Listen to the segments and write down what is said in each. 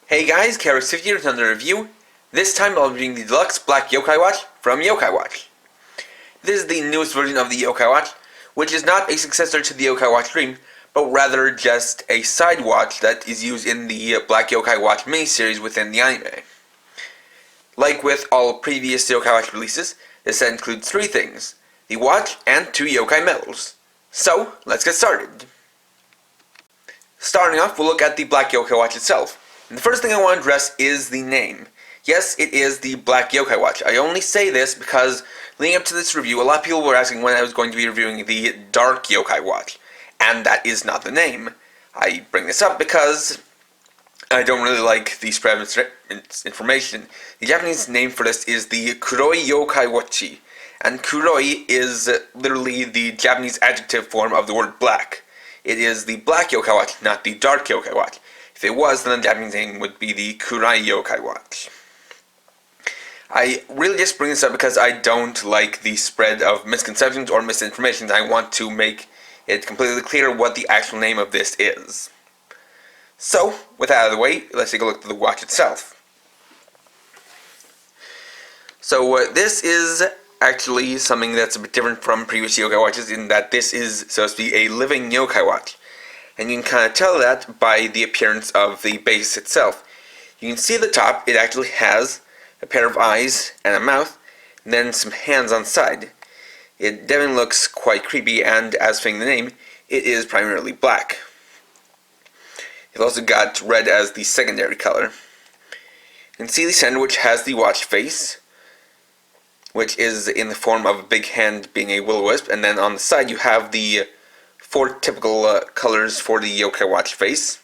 Hey guys, Kageguchi here with another review. This time I'll be doing the deluxe black yokai watch from Yokai Watch. This is the newest version of the Yokai Watch, which is not a successor to the Yokai Watch Dream, but rather just a side watch that is used in the Black Yokai Watch miniseries within the anime. Like with all previous Yokai Watch releases, this set includes 3 things: the watch and 2 yokai medals. So, let's get started. Starting off, we'll look at the Black Yokai Watch itself. And the first thing I want to address is the name. Yes, it is the Black Yokai Watch. I only say this because leading up to this review, a lot of people were asking when I was going to be reviewing the Dark Yokai Watch, and that is not the name. I bring this up because I don't really like the spread of information. The Japanese name for this is the Kuroi Yokai Wachi, and Kuroi is literally the Japanese adjective form of the word black. It is the Black Yokai Watch, not the Dark Yokai Watch. If it was, then the Japanese name would be the Kurai Yokai Watch. I really just bring this up because I don't like the spread of misconceptions or misinformation. I want to make it completely clear what the actual name of this is. So, with that out of the way, let's take a look at the watch itself. So, this is actually something that's a bit different from previous yokai watches in that this is supposed to be a living yokai watch. And you can kind of tell that by the appearance of the base itself. You can see at the top it actually has a pair of eyes and a mouth, and then some hands on the side. It definitely looks quite creepy, and as fitting the name, it is primarily black. It's also got red as the secondary color. You can see the center, which has the watch face, which is in the form of a big hand being a will-o-wisp, and then on the side you have the 4 typical colors for the yokai watch face,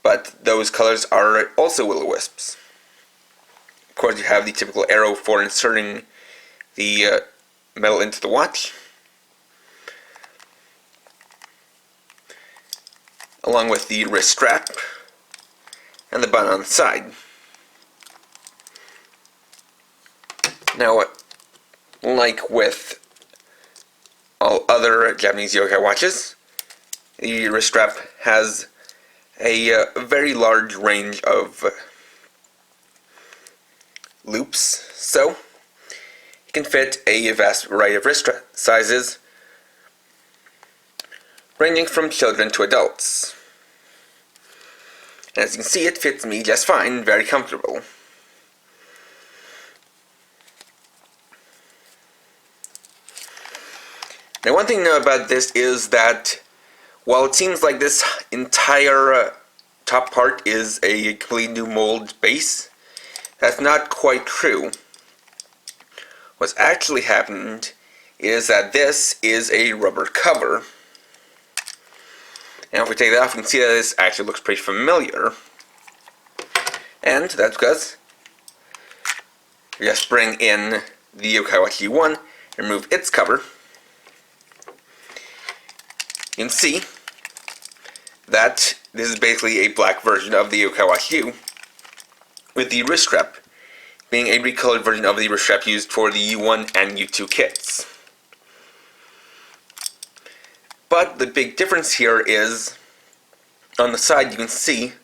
but those colors are also will-o-wisps. Of course, you have the typical arrow for inserting the metal into the watch, along with the wrist strap and the button on the side. Now, like with all other Japanese yokai watches, the wrist strap has a very large range of loops, so it can fit a vast variety of wrist sizes, ranging from children to adults. And as you can see, it fits me just fine, very comfortable. Now, one thing to know about this is that while it seems like this entire top part is a completely new mold base, that's not quite true. What's actually happened is that this is a rubber cover. And if we take that off, we can see that this actually looks pretty familiar. And that's because we just bring in the Yokai Watch U1 and remove its cover. You can see that this is basically a black version of the Yokai Watch U, with the wrist strap being a recolored version of the wrist strap used for the U1 and U2 kits. But the big difference here is, on the side you can see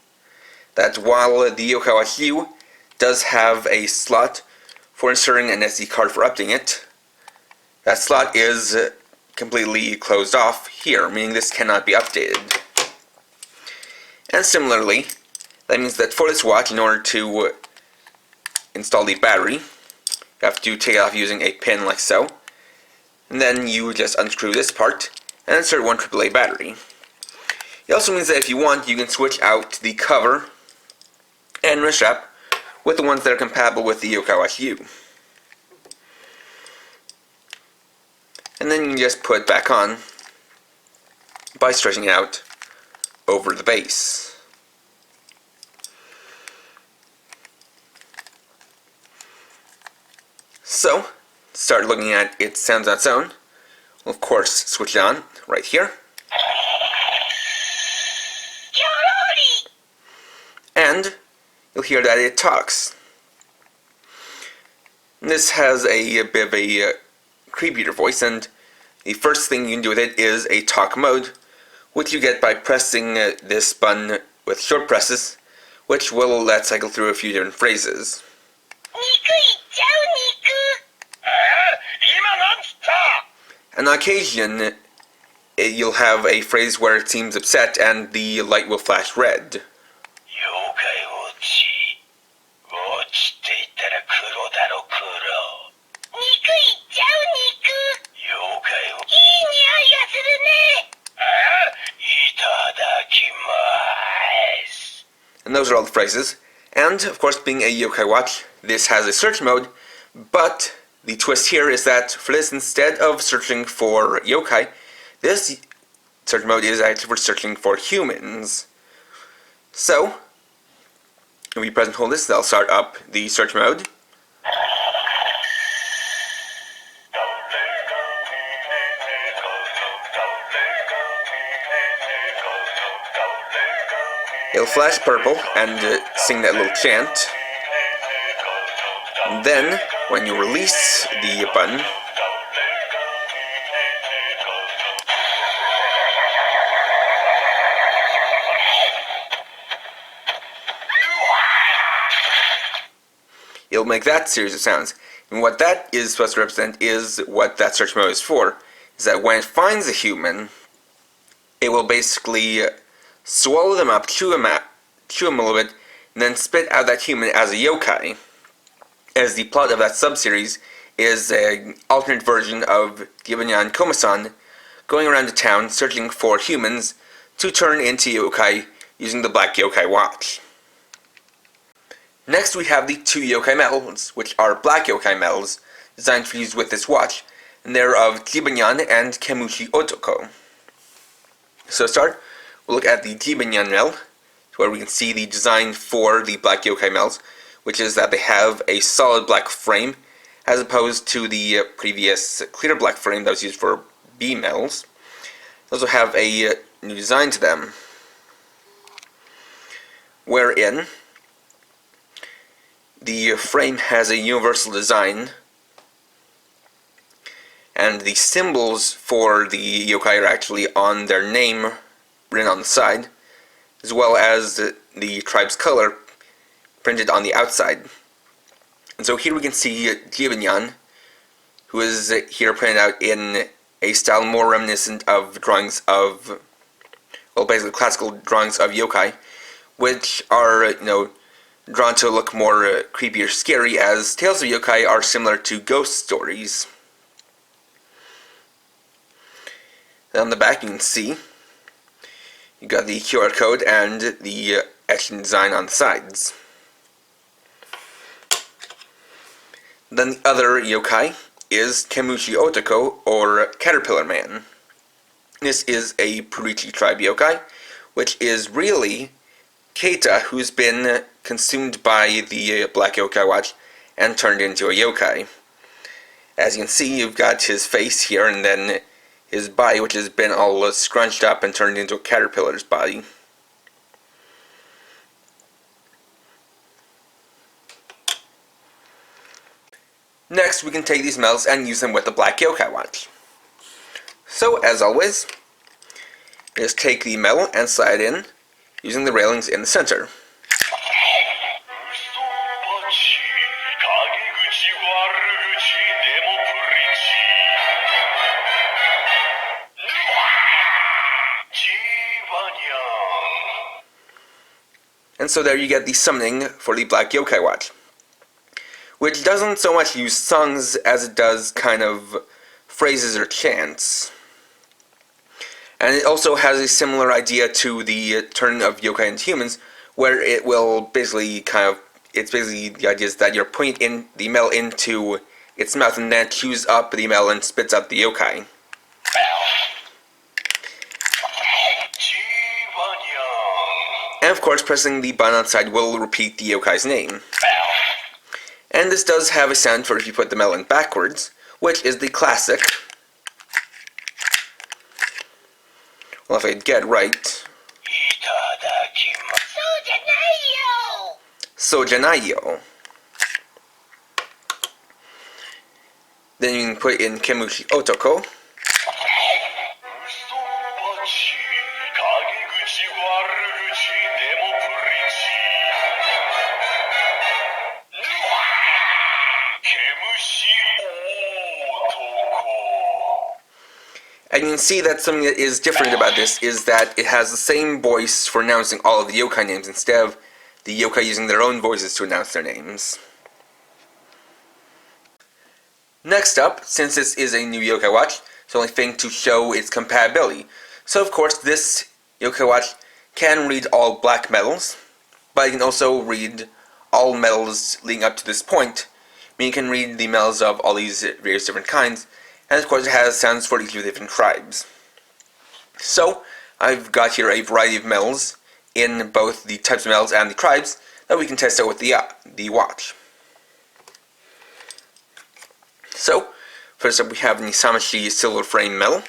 that while the Yokai Watch U does have a slot for inserting an SD card for updating it, that slot is completely closed off here, meaning this cannot be updated. And similarly, that means that for this watch, in order to install the battery, you have to take it off using a pin like so, and then you just unscrew this part and insert one AAA battery. It also means that if you want, you can switch out the cover and wrist strap with the ones that are compatible with the Yokai Watch U. And then you can just put it back on by stretching it out over the base. So, start looking at its sounds on its own. We'll of course switch it on right here. And you'll hear that it talks. And this has a bit of a creepier voice, and the first thing you can do with it is a talk mode, which you get by pressing this button with short presses, which will let's cycle through a few different phrases. And on occasion, you'll have a phrase where it seems upset and the light will flash red. And those are all the phrases. And, of course, being a yokai watch, this has a search mode, but the twist here is that for this, instead of searching for yokai, this search mode is actually for searching for humans. So, if we press and hold this, that'll start up the search mode. It'll flash purple and sing that little chant. And then, when you release the button, it'll make that series of sounds. And what that is supposed to represent is what that search mode is for. Is that when it finds a human, it will basically swallow them up, chew them a little bit, and then spit out that human as a yokai. As the plot of that sub-series is an alternate version of Gibanyan and Komasan going around the town searching for humans to turn into yokai using the Black Yokai Watch. Next we have the two yokai medals, which are black yokai medals designed for use with this watch, and they're of Gibanyan and Kemushi Otoko. So to start, we'll look at the Gibanyan medal, where we can see the design for the black yokai medals, which is that they have a solid black frame, as opposed to the previous clear black frame that was used for B medals. They also have a new design to them, wherein the frame has a universal design, and the symbols for the yokai are actually on their name, written on the side, as well as the tribe's color printed on the outside. And so here we can see Gibanyan, who is here printed out in a style more reminiscent of drawings of, well, basically classical drawings of yokai, which are, drawn to look more creepy or scary, as tales of yokai are similar to ghost stories. And on the back you can see you got the QR code and the etching design on the sides. Then the other yokai is Kemushi Otoko, or Caterpillar Man. This is a Puricchi tribe yokai, which is really Keita, who's been consumed by the Black Yokai Watch and turned into a yokai. As you can see, you've got his face here, and then his body, which has been all scrunched up and turned into a caterpillar's body. Next, we can take these medals and use them with the Black Yokai Watch. So, as always, just take the medal and slide it in, using the railings in the center. Usoppachi, Kageguchi, Waruguchi, Puricchi. And so there you get the summoning for the Black Yokai Watch, which doesn't so much use songs as it does kind of phrases or chants. And it also has a similar idea to the turning of yokai into humans, where it will basically it's basically the idea is that you're putting in the medal into its mouth and then it chews up the medal and spits out the yokai. And of course, pressing the button on the side will repeat the yokai's name. And this does have a sound for if you put the medal in backwards, which is the classic. Well, if I get it right. Sojanayo. Then you can put in Kemushi Otoko. And you can see that something that is different about this is that it has the same voice for announcing all of the yokai names instead of the yokai using their own voices to announce their names. Next up, since this is a new yokai watch, it's the only thing to show its compatibility. So of course this yokai watch can read all black metals, but it can also read all metals leading up to this point. I mean, you can read the metals of all these various different kinds, and of course it has sounds for each of the different tribes. So, I've got here a variety of metals in both the types of metals and the tribes that we can test out with the watch. So, first up we have the Usoppachi silver frame metal.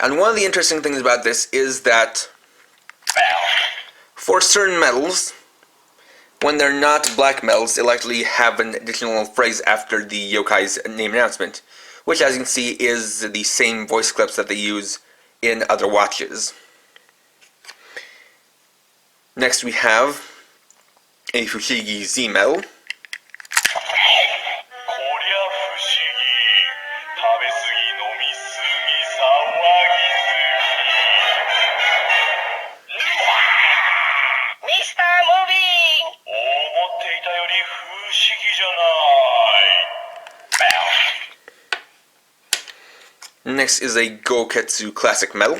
And one of the interesting things about this is that for certain metals, when they're not black metals, they'll actually have an additional phrase after the yokai's name announcement, which as you can see is the same voice clips that they use in other watches. Next we have a Fushigi Z metal. Next is a Goketsu classic metal.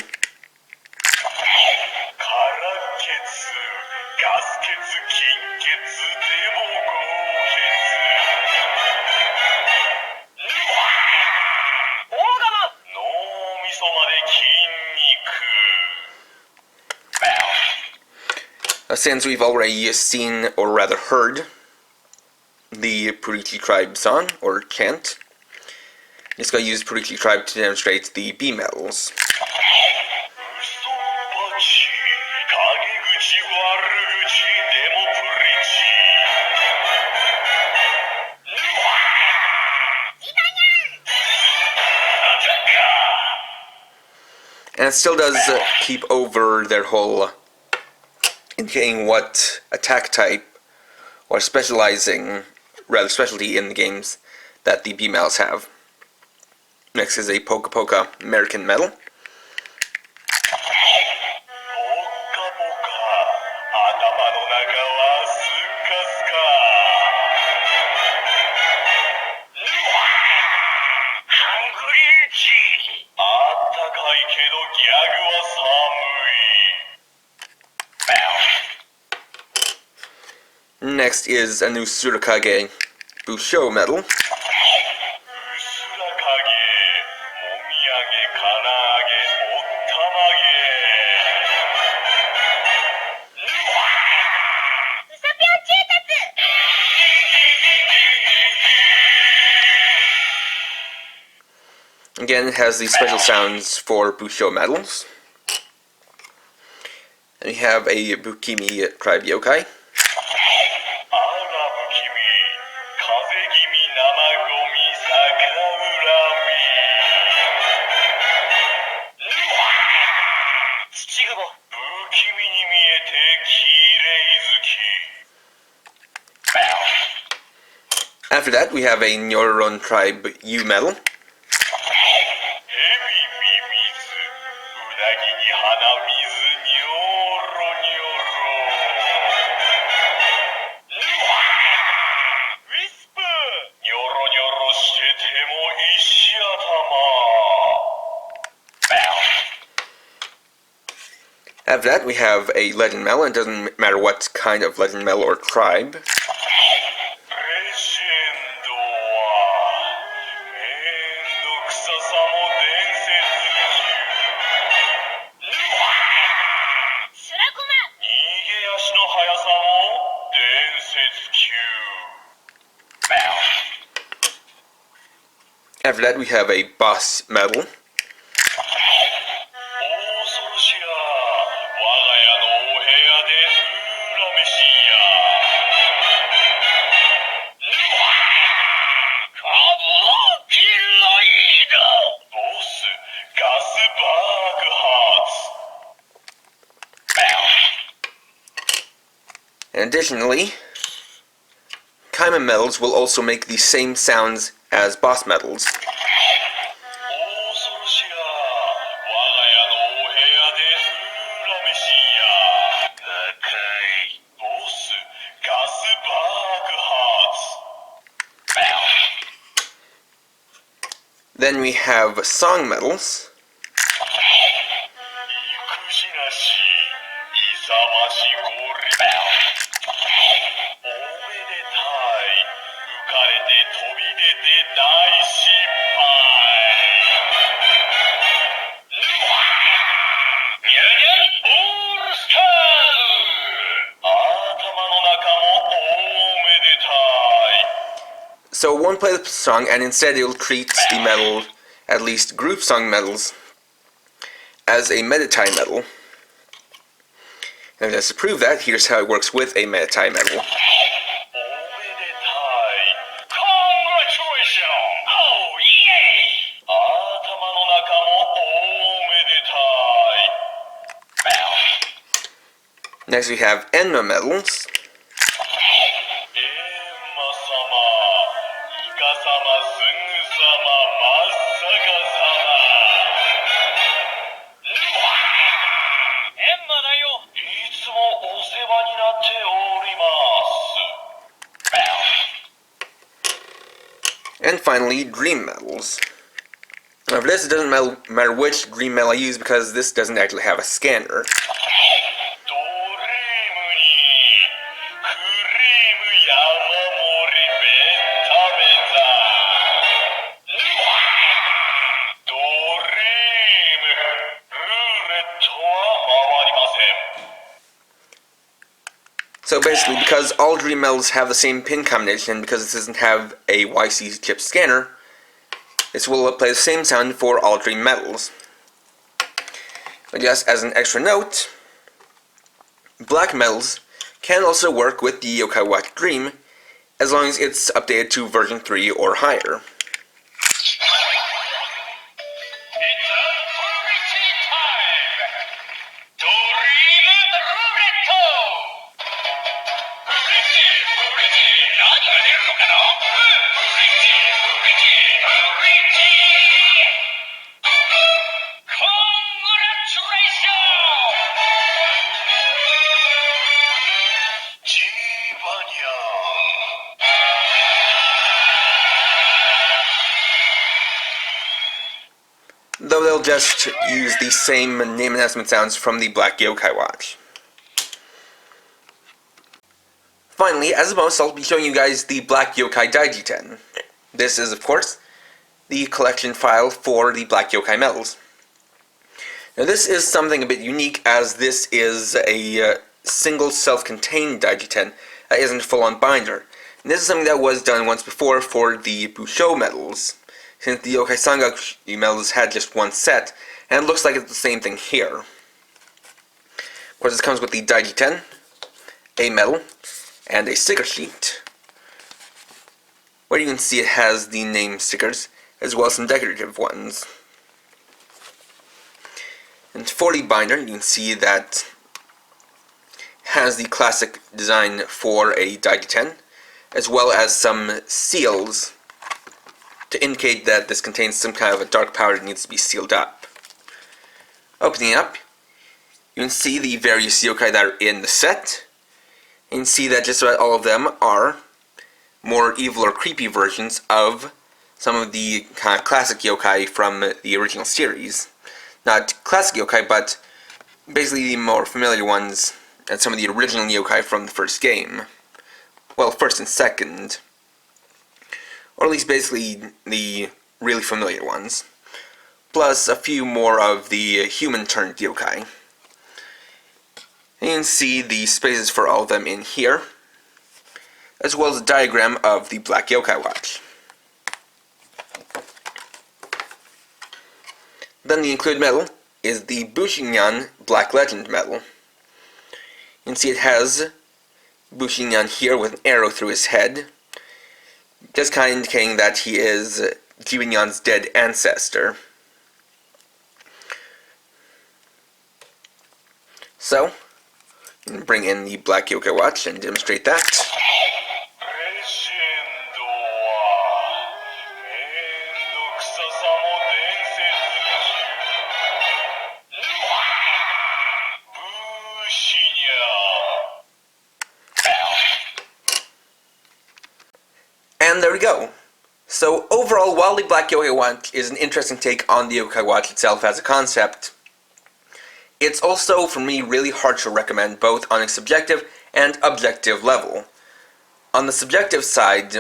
Since we've already seen, or rather heard, the Puricchi tribe song, or chant, it's going to use Puricchi tribe to demonstrate the B metals. Usoppachi, Kageguchi, Waruguchi, Puricchi. And it still does keep over their whole indicating what attack type or specialty in the games that the B metals have. Next is a Poka Poka American metal. Next is a new Usoppachi Busho metal. Again, it has these special sounds for Busho metals. And we have a Bukimi tribe yokai. After that, we have a Nyoron tribe U metal. After that, we have a legend metal, and it doesn't matter what kind of legend metal or tribe. After that, we have a boss metal. And additionally, Kaima medals will also make the same sounds as boss medals. 恐ろしや我が家のお部屋ですラメシア高いボスガス爆発 Then we have song medals. 育児なし勇ましゴリおめでたい浮かれて飛び出て大失敗ニャニャンオールスターズ頭の中もおめでたい So it won't play the song, and instead it will treat the medal, at least group song medals, as a Metatai medal. And just to prove that, here's how it works with a Metatai medal. おめでたい Congratulations! Oh, yay! 頭の中もおめでたい Next we have Enma medals. エンマ様イカ様すぐさままっさか様エンマだよいつもお世話になっております And finally, Dream medals. Now for this, it doesn't matter which Dream medal I use because this doesn't actually have a scanner. ドリームにクリーム山盛りベタベタドリームルーレットは回りません So basically, because all Dream medals have the same pin combination, and because this doesn't have a YC chip scanner, this will play the same sound for all Dream medals. But just as an extra note, black medals can also work with the Yokai Watch Dream, as long as it's updated to version 3 or higher. It's a Puricchi time! Dream Roulette! Puricchi! Puricchi! 何が出るのかな Puricchi! Puricchi! Puricchi! Congratulations! Jibanya! Though they'll just use the same name announcement sounds from the Black Yokai Watch. Finally, as a bonus, I'll be showing you guys the Black Yokai Daiji 10. This is, of course, the collection file for the Black Yokai medals. Now this is something a bit unique, as this is a single self-contained Daiji 10 that isn't a full-on binder. And this is something that was done once before for the Busho medals, since the Yokai Sangakushi medals had just one set, and it looks like it's the same thing here. Of course, this comes with the Daiji 10, a medal, and a sticker sheet, where you can see it has the name stickers, as well as some decorative ones. And for the binder, you can see that has the classic design for a Daiji 10, as well as some seals to indicate that this contains some kind of a dark powder that needs to be sealed up. Opening up, you can see the various yokai that are in the set. You can see that just about all of them are more evil or creepy versions of some of the kind of classic yokai from the original series. Not classic yokai, but basically the more familiar ones and some of the original yokai from the first game. Well, first and second. Or at least basically the really familiar ones. Plus a few more of the human-turned yokai. And you can see the spaces for all of them in here, as well as a diagram of the Black Yokai Watch. Then the included medal is the Bushinyan Black Legend medal. You can see it has Bushinyan here with an arrow through his head, just kind of indicating that he is Jibanyan's dead ancestor. So, Bring in the black yokai watch and demonstrate that. レジェンドはめんどくささも伝説ブーシニャ And there we go. So overall, while the black yokai watch is an interesting take on the yokai watch itself as a concept, it's also, for me, really hard to recommend both on a subjective and objective level. On the subjective side,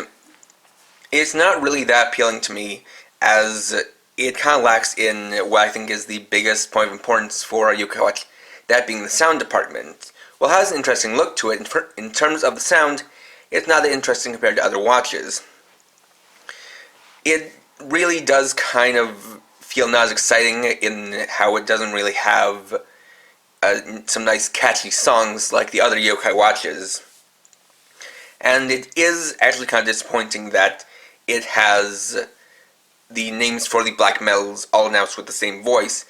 it's not really that appealing to me, as it kind of lacks in what I think is the biggest point of importance for a yokai watch, that being the sound department. While it has an interesting look to it, in terms of the sound, it's not that interesting compared to other watches. It really does kind of feel not as exciting in how it doesn't really have some nice catchy songs like the other yokai watches. And it is actually kind of disappointing that it has the names for the black medals all announced with the same voice,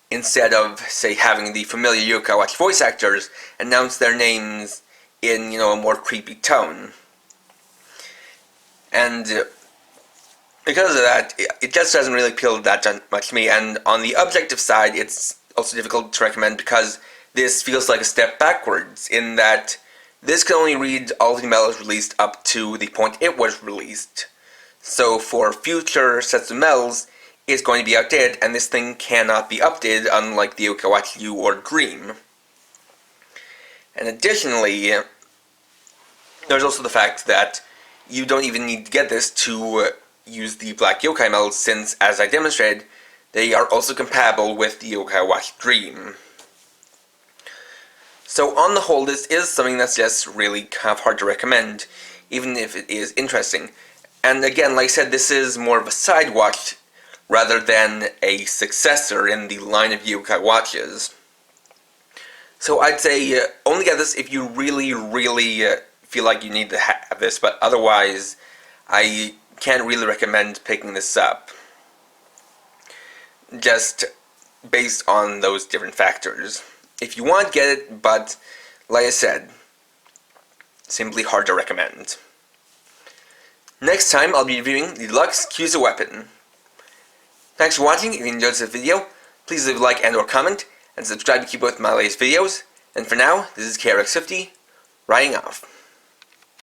instead of, say, having the familiar yokai watch voice actors announce their names in, a more creepy tone. And because of that, it just doesn't really appeal that much to me. And on the objective side, it's also difficult to recommend because this feels like a step backwards, in that this can only read all the medals released up to the point it was released. So for future sets of medals, it's going to be outdated, and this thing cannot be updated, unlike the Yokai Watch U or Dream. And additionally, there's also the fact that you don't even need to get this to use the Black Yokai medals, since, as I demonstrated, they are also compatible with the Yokai Watch Dream. So on the whole, this is something that's just really kind of hard to recommend, even if it is interesting. And again, like I said, this is more of a side watch rather than a successor in the line of yokai watches. So I'd say only get this if you really, really feel like you need to have this, but otherwise I can't really recommend picking this up, just based on those different factors. If you want, get it, but like I said, simply hard to recommend. Next time I'll be reviewing the Deluxe Kyusa weapon. Thanks for watching. If you enjoyed this video, please leave a like and or comment, and subscribe to keep up with my latest videos. And for now, this is KRX50, writing off.